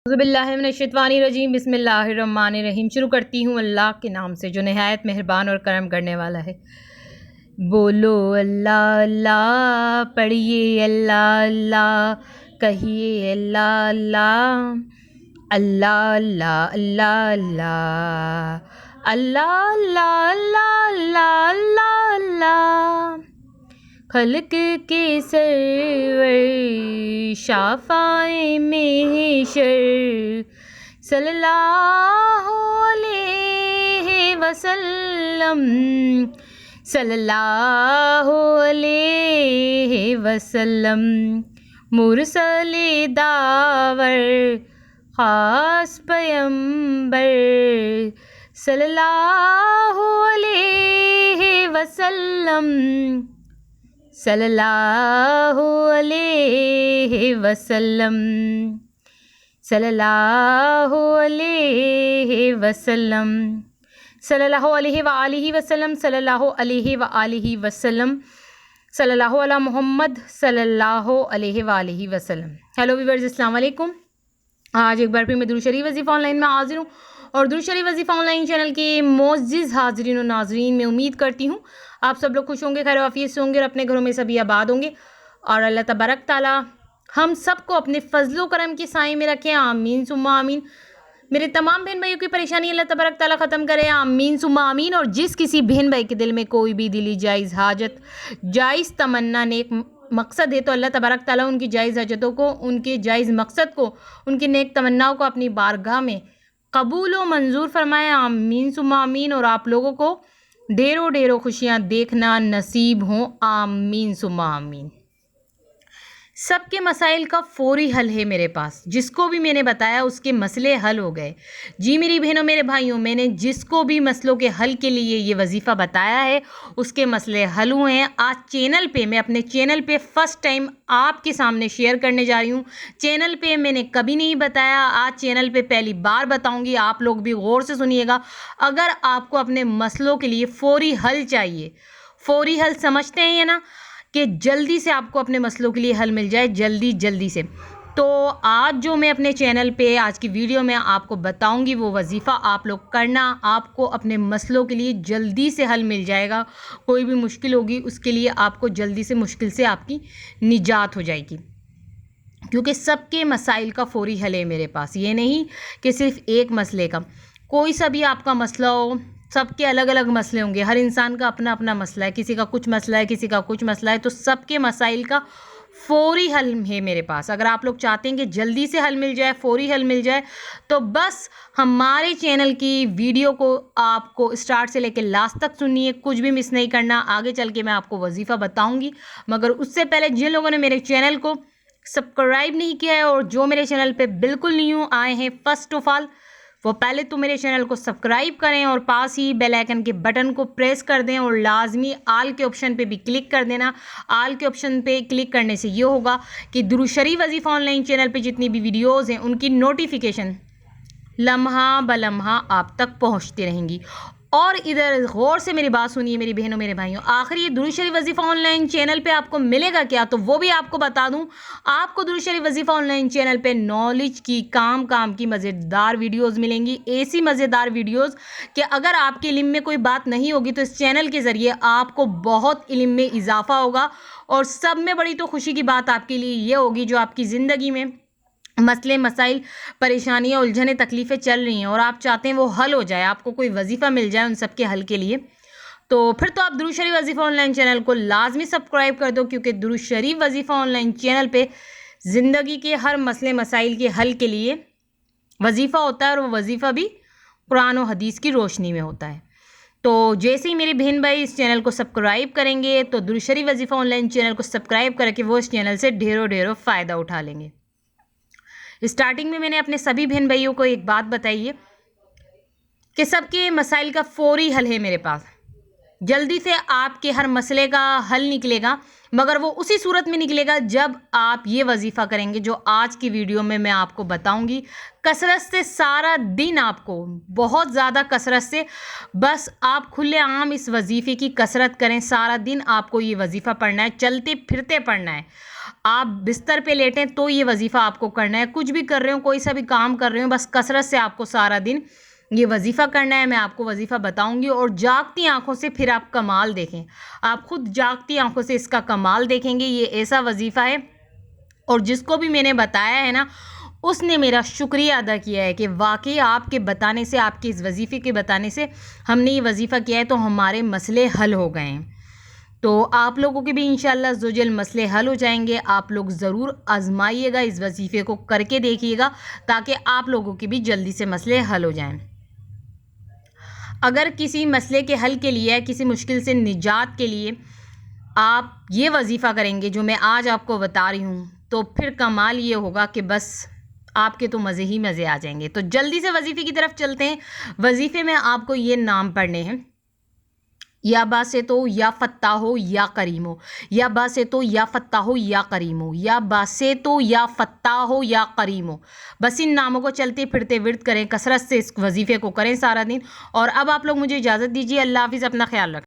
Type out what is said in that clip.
बिस्मिल्लाहिर्रहमानिर्रहीम बिस्मिल्लाहिर्रहमानिर्रहीम। शुरू करती हूँ अल्लाह के नाम से जो नहायत मेहरबान और करम करने वाला है। बोलो अल्लाह अल्लाह, पढ़िए अल्लाह अल्लाह, कहिए अल्लाह अल्लाह, अल्लाह अल्लाह अल्लाह अल्लाह, अल्लाह अल्लाह अल्लाह अल्लाह अल्लाह। खल्क के सरवर शाफ़ाए महशर सल्लल्लाहु अलैहि वसल्लम, सल्लल्लाहु अलैहि वसल्लम। मुरसले दावर ख़ास पैगंबर सल्लल्लाहु अलैहि वसल्लम, सल्लल्लाहु अलैहि वसल्लम, सल्लल्लाहु अलैहि वसल्लम, सल्लल्लाहु अलैहि व आलिहि वसल्लम, सल्लल्लाहु अलैहि व आलिहि वसल्लम, सल्लल्लाहु अला मोहम्मद सल्लल्लाहु अलैहि व आलिहि वसल्लम। हेलो व्यूअर्स, अस्सलाम वालेकुम। आज एक बार फिर मैं दुरूद शरीफ वजीफ़ा ऑनलाइन में हाजिर हूँ और दुरूद शरीफ वजीफ़ा ऑनलाइन चैनल के मोअज़्ज़िज़ हाज़रीन और नाज़रीन में उम्मीद करती हूँ आप सब लोग खुश होंगे, खैर आफियत से होंगे और अपने घरों में सभी आबाद होंगे और अल्लाह तबारक ताला हम सबको अपने फजलो करम के साए में रखें। आमीन सुम्मा आमीन। मेरे तमाम बहन भाइयों की परेशानी अल्लाह तबारक ताला ख़त्म करे। आमीन सुम्मा आमीन। और जिस किसी बहन भाई के दिल में कोई भी दिली जायज़ हाजत, जायज़ तमन्ना, नेक मकसद है तो अल्लाह तबारक ताला उनकी जायज़ हाजतों को, उनके जायज़ मकसद को, उनकी नेक तमन्नाओं को अपनी बारगाह में कबूल व मंजूर फरमाए। आमीन सुम्मा आमीन। और आप लोगों को ढेरों ढेरों खुशियाँ देखना नसीब हों। आमीन सुम्मा आमीन। सबके मसाइल का फ़ौरी हल है मेरे पास। जिसको भी मैंने बताया उसके मसले हल हो गए। जी मेरी बहनों मेरे भाइयों, मैंने जिसको भी मसलों के हल के लिए ये वजीफ़ा बताया है उसके मसले हल हुए हैं। आज चैनल पे, मैं अपने चैनल पे फ़र्स्ट टाइम आपके सामने शेयर करने जा रही हूँ। चैनल पे मैंने कभी नहीं बताया, आज चैनल पे पहली बार बताऊँगी। आप लोग भी गौर से सुनिएगा। अगर आपको अपने मसलों के लिए फ़ौरी हल चाहिए, फ़ौरी हल समझते हैं ये ना, कि जल्दी से आपको अपने मसलों के लिए हल मिल जाए, जल्दी से, तो आज जो मैं अपने चैनल पे आज की वीडियो में आपको बताऊंगी वो वजीफ़ा आप लोग करना। आपको अपने मसलों के लिए जल्दी से हल मिल जाएगा। कोई भी मुश्किल होगी उसके लिए आपको जल्दी से मुश्किल से आपकी निजात हो जाएगी, क्योंकि सबके मसाइल का फ़ौरी हल है मेरे पास। ये नहीं कि सिर्फ एक मसले का, कोई सा भी आपका मसला हो, सबके अलग अलग मसले होंगे। हर इंसान का अपना अपना मसला है, किसी का कुछ मसला है, किसी का कुछ मसला है, तो सबके मसाइल का फ़ौरी हल है मेरे पास। अगर आप लोग चाहते हैं कि जल्दी से हल मिल जाए, फ़ौरी हल मिल जाए, तो बस हमारे चैनल की वीडियो को आपको स्टार्ट से लेकर लास्ट तक सुनिए, कुछ भी मिस नहीं करना। आगे चल के मैं आपको वजीफ़ा बताऊँगी, मगर उससे पहले जिन लोगों ने मेरे चैनल को सब्सक्राइब नहीं किया है और जो मेरे चैनल पे बिल्कुल न्यू आए हैं, फ़र्स्ट ऑफ ऑल वो पहले तो मेरे चैनल को सब्सक्राइब करें और पास ही बेल आइकन के बटन को प्रेस कर दें और लाजमी आल के ऑप्शन पे भी क्लिक कर देना। आल के ऑप्शन पे क्लिक करने से ये होगा कि दुरूद शरीफ वजीफ़ा ऑनलाइन चैनल पे जितनी भी वीडियोज़ हैं उनकी नोटिफिकेशन लम्हा बलम्हा आप तक पहुँचती रहेंगी। और इधर गौर से मेरी बात सुनिए मेरी बहनों मेरे भाइयों। आखिर ये दुरूद शरीफ वजीफ़ा ऑनलाइन चैनल पे आपको मिलेगा क्या, तो वो भी आपको बता दूं। आपको दुरूद शरीफ वजीफ़ा ऑनलाइन चैनल पे नॉलेज की, काम की मज़ेदार वीडियोस मिलेंगी। ऐसी मज़ेदार वीडियोस कि अगर आपके इल्म में कोई बात नहीं होगी तो इस चैनल के ज़रिए आपको बहुत इल्म में इजाफ़ा होगा। और सब में बड़ी तो खुशी की बात आपके लिए ये होगी, जो आपकी ज़िंदगी में मसले मसाइल, परेशानियाँ, उलझने, तकलीफ़ें चल रही हैं और आप चाहते हैं वो हल हो जाए, आपको कोई वजीफ़ा मिल जाए उन सब के हल के लिए, तो फिर तो आप दुरूद शरीफ वजीफ़ा ऑनलाइन चैनल को लाजमी सब्सक्राइब कर दो। क्योंकि दुरूद शरीफ वजीफ़ा ऑनलाइन चैनल पे ज़िंदगी के हर मसले मसाइल के हल के लिए वजीफ़ा होता है और वो वजीफ़ा भी कुरान और हदीस की रोशनी में होता है। तो जैसे ही मेरे बहन भाई इस चैनल को सब्सक्राइब करेंगे तो दुरूद शरीफ वजीफ़ा ऑनलाइन चैनल को सब्सक्राइब करके वो इस चैनल से ढेरों फ़ायदा उठा लेंगे। स्टार्टिंग में मैंने अपने सभी बहन भाइयों को एक बात बताई है कि सबके मसाइल का फ़ौरी हल है मेरे पास। जल्दी से आपके हर मसले का हल निकलेगा, मगर वो उसी सूरत में निकलेगा जब आप ये वजीफ़ा करेंगे जो आज की वीडियो में मैं आपको बताऊंगी। कसरत से सारा दिन, आपको बहुत ज़्यादा कसरत से, बस आप खुलेआम इस वजीफ़े की कसरत करें। सारा दिन आपको ये वजीफ़ा पढ़ना है, चलते फिरते पढ़ना है। आप बिस्तर पे लेटें तो ये वजीफ़ा आपको करना है। कुछ भी कर रहे हो, कोई सा भी काम कर रहे हो, बस कसरत से आपको सारा दिन ये वजीफ़ा करना है। मैं आपको वजीफ़ा बताऊंगी और जागती आंखों से फिर आप कमाल देखें। आप खुद जागती आंखों से इसका कमाल देखेंगे। ये ऐसा वजीफ़ा है और जिसको भी मैंने बताया है ना, उसने मेरा शुक्रिया अदा किया है कि वाकई आपके बताने से, आपके इस वजीफ़े के बताने से हमने ये वजीफ़ा किया है तो हमारे मसले हल हो गए हैं। तो आप लोगों के भी इंशाअल्लाह ज़ोजल मसले हल हो जाएंगे। आप लोग ज़रूर आजमाइएगा, इस वजीफ़े को करके देखिएगा ताकि आप लोगों के भी जल्दी से मसले हल हो जाएं। अगर किसी मसले के हल के लिए, किसी मुश्किल से निजात के लिए आप ये वजीफ़ा करेंगे जो मैं आज आपको बता रही हूँ, तो फिर कमाल ये होगा कि बस आपके तो मज़े ही मज़े आ जाएंगे। तो जल्दी से वजीफ़े की तरफ चलते हैं। वजीफ़े में आपको ये नाम पढ़ने हैं, या बासेतो या फत्ताहो या करीमो, या बासेतो या फत्ताहो या करीमो, या बासेतो या फत्ताहो या करीमो। बस इन नामों को चलते फिरते विर्द करें, कसरत से इस वजीफ़े को करें सारा दिन। और अब आप लोग मुझे इजाज़त दीजिए। अल्लाह हाफ़िज़, अपना ख्याल रखें।